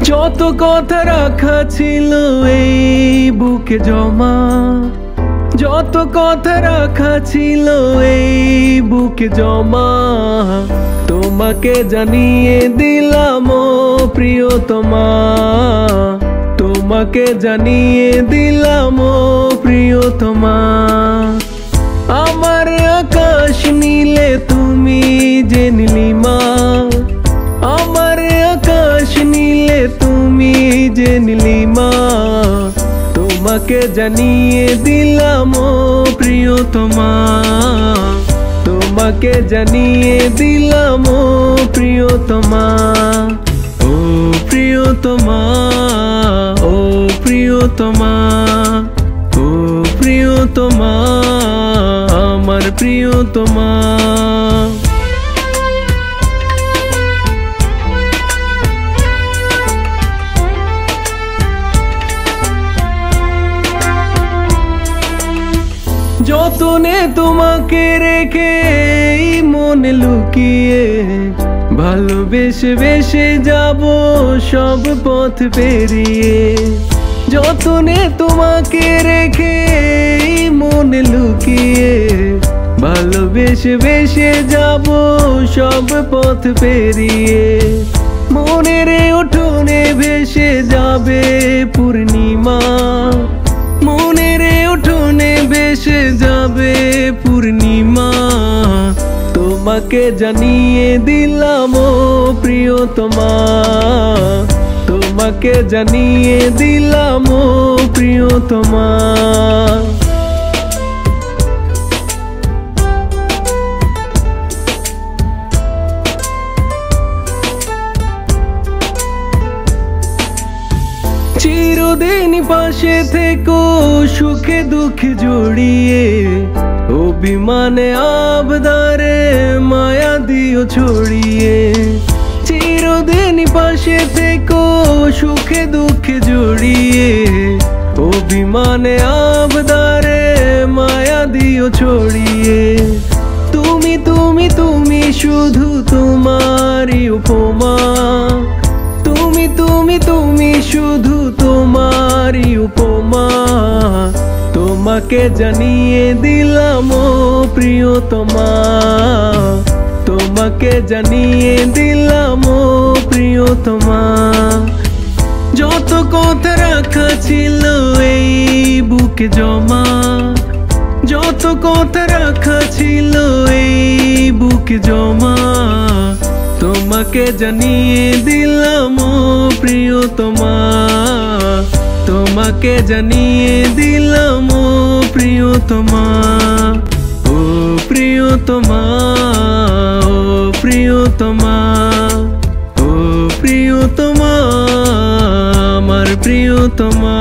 যত কথা রাখা ছিল এই বুকে জমা, যত কথা রাখা ছিল এই বুকে জমা, তোমাকে জানিয়ে দিলাম ও প্রিয়তমা, তোমাকে জানিয়ে দিলাম ও প্রিয়তমা। আমার আকাশ নীলে তুমি যে নীলিমা, আমার আকাশ নীলে তুমি যে নীলিমা, তোমাকে জানিয়ে দিলাম ও প্রিয়তমা, তোমাকে জানিয়ে দিলাম ও প্রিয়তমা। ও প্রিয়তমা, ও প্রিয়তমা, ও প্রিয়তমা, আমার প্রিয়তমা। যতনে তোমাকে রেখে মনে লুকিয়ে, ভালোবেসে বেসে যাব সব পথ পেরিয়ে। যতনে তোমাকে রেখে মনে লুকিয়ে, ভালোবেসে বেসে যাব সব পথ পেরিয়ে। মনের উঠোনে ভেসে যাবে পূর্ণিমা, মনের উঠোনে ভেসে যাবে পূর্ণিমা, তোমাকে জানিয়ে দিলাম ও প্রিয়তমা, তোমাকে জানিয়ে দিলাম ও প্রিয়তমা। চিরদিন পাশে থেকো সুখে দুঃখে জড়িয়ে, অভিমানে আবদারে মায়া দিও ছড়িয়ে। চিরদিন পাশে থেকো সুখে দুঃখে জড়িয়ে, অভিমানে আবদারে মায়া দিও ছড়িয়ে। তুমি তুমি তুমি শুধু তোমারই উপমা, তুমি তুমি তুমি শুধু তোমারই উপমা, তোমাকে জানিয়ে দিলাম ও প্রিয়তমা, তোমাকে জানিয়ে দিলাম ও প্রিয়তমা। যত কথা রাখা ছিল এই বুকে জমা, যত কথা রাখা ছিল এই বুকে জমা, তোমাকে জানিয়ে দিলাম ও প্রিয়তমা, তোমাকে জানিয়ে দিলাম ও প্রিয়তমা। ও প্রিয়তমা, ও প্রিয়তমা, ও প্রিয়তমা, আমার প্রিয়তমা।